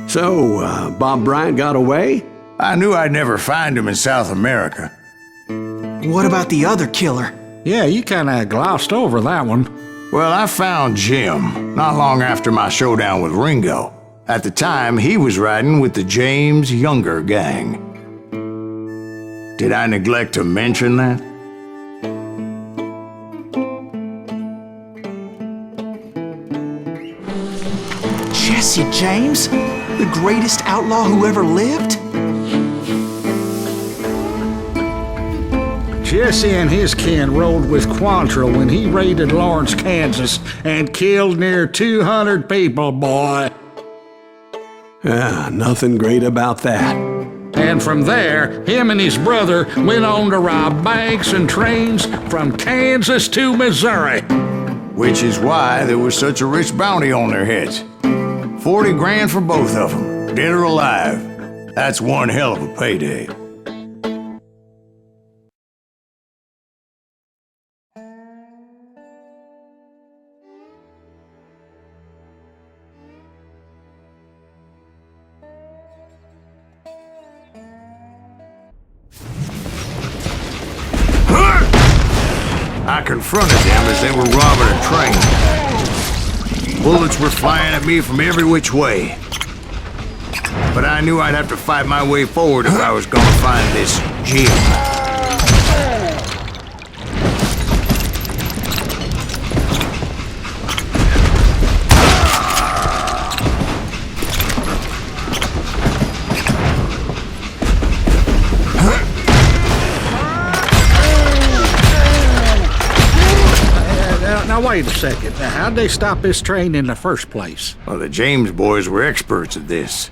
So, Bob Bryant got away? I knew I'd never find him in South America. What about the other killer? Yeah, you kinda glossed over that one. Well, I found Jim not long after my showdown with Ringo. At the time, he was riding with the James Younger gang. Did I neglect to mention that? Jesse James? The greatest outlaw who ever lived? Jesse and his kin rode with Quantrill when he raided Lawrence, Kansas, and killed near 200 people, boy. Yeah, nothing great about that. And from there, him and his brother went on to rob banks and trains from Kansas to Missouri. Which is why there was such a rich bounty on their heads. 40 grand for both of them, dead or alive. That's one hell of a payday. I confronted them as they were robbing a train. Bullets were flying at me from every which way. But I knew I'd have to fight my way forward if I was gonna find this Jim. Now wait a second. How'd they stop this train in the first place? Well, the James boys were experts at this.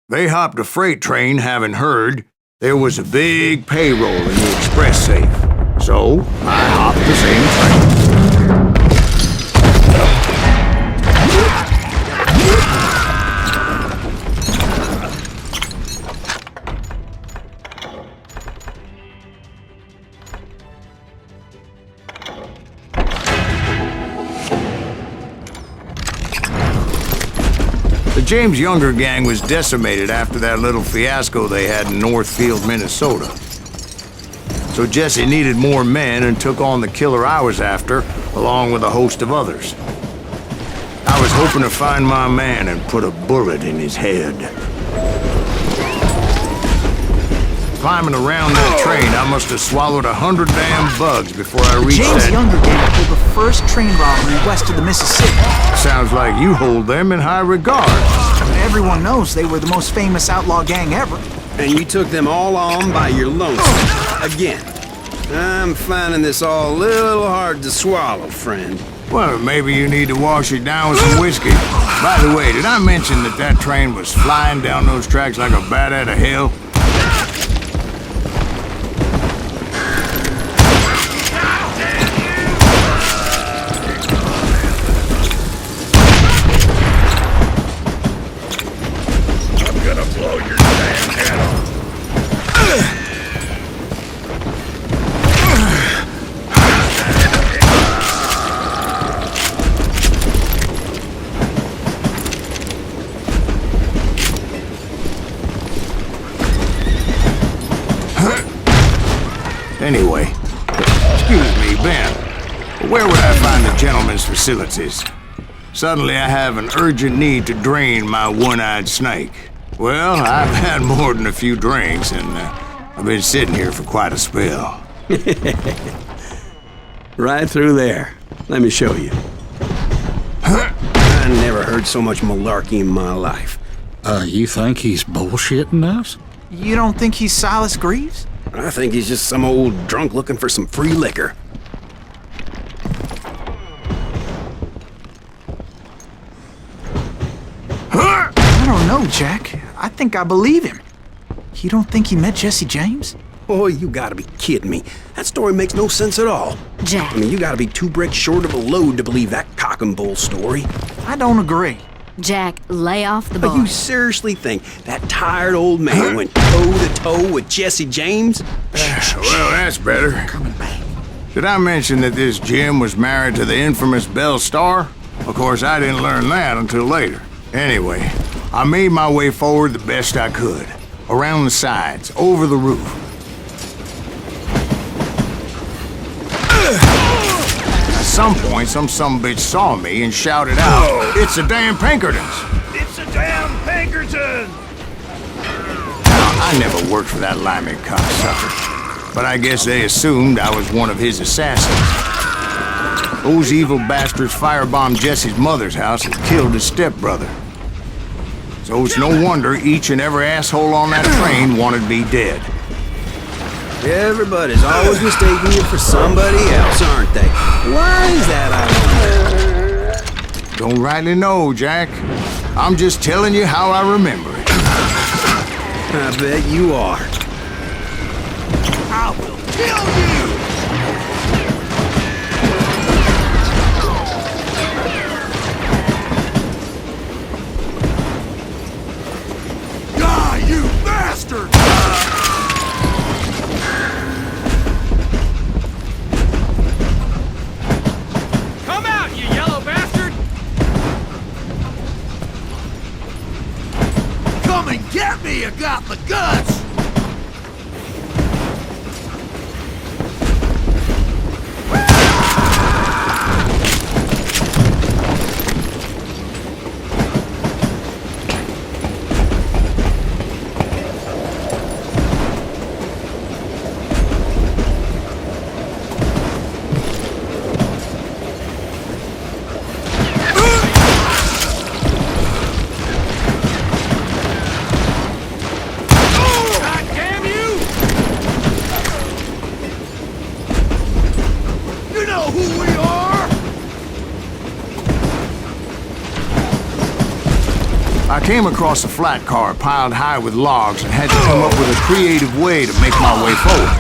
They hopped a freight train having heard there was a big payroll in the express safe. So, I hopped the same train. The James Younger gang was decimated after that little fiasco they had in Northfield, Minnesota. So Jesse needed more men and took on the killer I was after, along with a host of others. I was hoping to find my man and put a bullet in his head. Climbing around that train, I must have swallowed 100 damn bugs before I reached James Younger gang pulled the first train robbery west of the Mississippi. Sounds like you hold them in high regard. Everyone knows they were the most famous outlaw gang ever. And you took them all on by your lonesome. Again. I'm finding this all a little hard to swallow, friend. Well, maybe you need to wash it down with some whiskey. By the way, did I mention that that train was flying down those tracks like a bat out of hell? Anyway, excuse me, Ben. Where would I find the gentleman's facilities? Suddenly I have an urgent need to drain my one-eyed snake. Well, I've had more than a few drinks, and I've been sitting here for quite a spell. Right through there. Let me show you. I never heard so much malarkey in my life. You think he's bullshitting us? You don't think he's Silas Greaves? I think he's just some old drunk looking for some free liquor. I don't know, Jack. I think I believe him. You don't think he met Jesse James? Boy, you gotta be kidding me. That story makes no sense at all. Jack. I mean, you gotta be 2 bricks short of a load to believe that cock and bull story. I don't agree. Jack, lay off the But bar. you seriously think that tired old man went toe-to-toe with Jesse James? Well, that's better. Coming back. Did I mention that this Jim was married to the infamous Belle Starr? Of course, I didn't learn that until later. Anyway, I made my way forward the best I could. Around the sides, over the roof. At some point, some sumbitch saw me and shouted out, "It's the damn Pinkertons!" It's the damn Pinkerton! Now, I never worked for that limey cocksucker, but I guess they assumed I was one of his assassins. Those evil bastards firebombed Jesse's mother's house and killed his stepbrother. So it's no wonder each and every asshole on that train wanted me dead. Everybody's always mistaking you for somebody else, aren't they? Why is that, I don't know? Don't rightly know, Jack. I'm just telling you how I remember it. I bet you are. I will kill you! Die, you bastard! Come out, you yellow bastard! Come and get me, you got the guts! God damn you! You know who we are! I came across a flat car piled high with logs and had to come up with a creative way to make my way forward.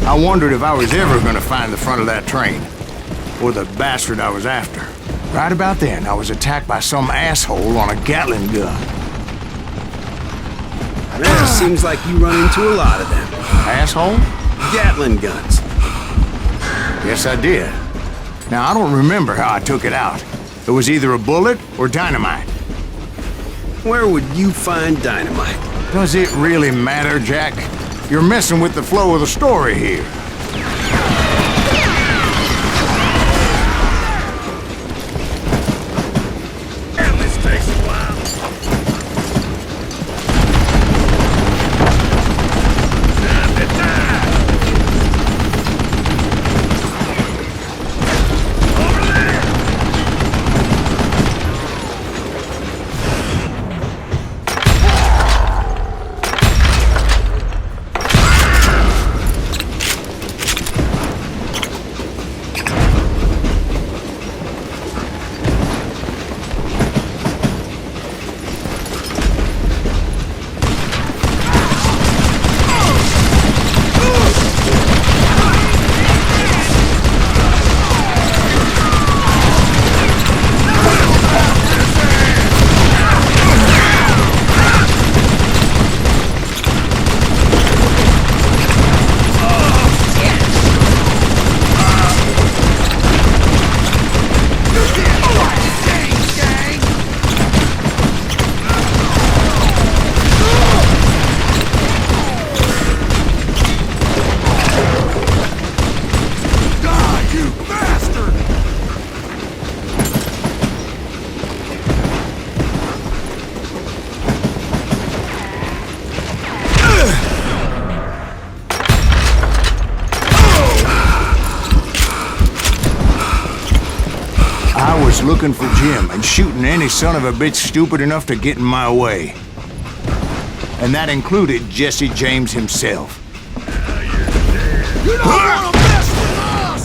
I wondered if I was ever going to find the front of that train, or the bastard I was after. Right about then, I was attacked by some asshole on a Gatling gun. Well, it seems like you run into a lot of them. Asshole? Gatling guns. Yes, I did. Now, I don't remember how I took it out. It was either a bullet or dynamite. Where would you find dynamite? Does it really matter, Jack? You're messing with the flow of the story here. Damn, this takes a while. Time to die! Over there! I was looking for Jim and shooting any son of a bitch stupid enough to get in my way. And that included Jesse James himself. You don't want to mess with us!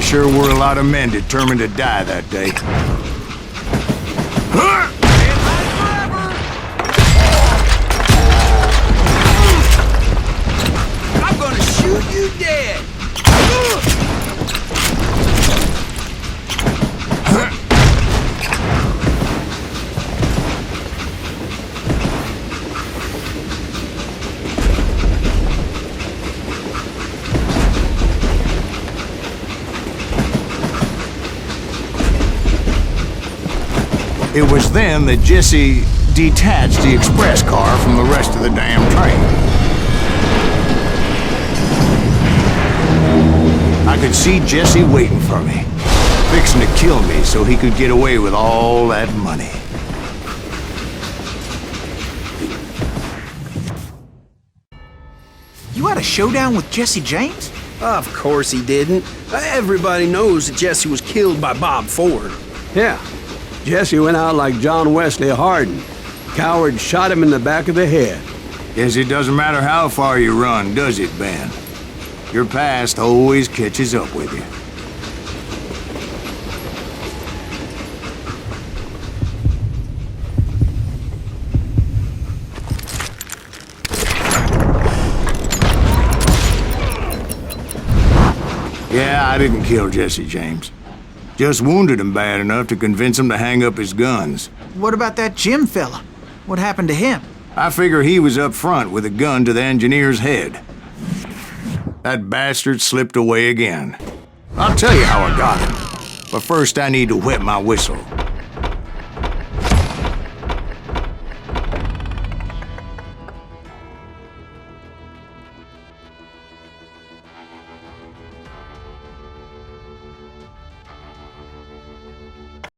sure were a lot of men determined to die that day. I'm gonna shoot you dead! It was then that Jesse detached the express car from the rest of the damn train. I could see Jesse waiting for me, fixing to kill me so he could get away with all that money. You had a showdown with Jesse James? Of course he didn't. Everybody knows that Jesse was killed by Bob Ford. Yeah. Jesse went out like John Wesley Hardin. Coward shot him in the back of the head. Guess it doesn't matter how far you run, does it, Ben? Your past always catches up with you. Yeah, I didn't kill Jesse James. Just wounded him bad enough to convince him to hang up his guns. What about that Jim fella? What happened to him? I figure he was up front with a gun to the engineer's head. That bastard slipped away again. I'll tell you how I got him. But first I need to wet my whistle.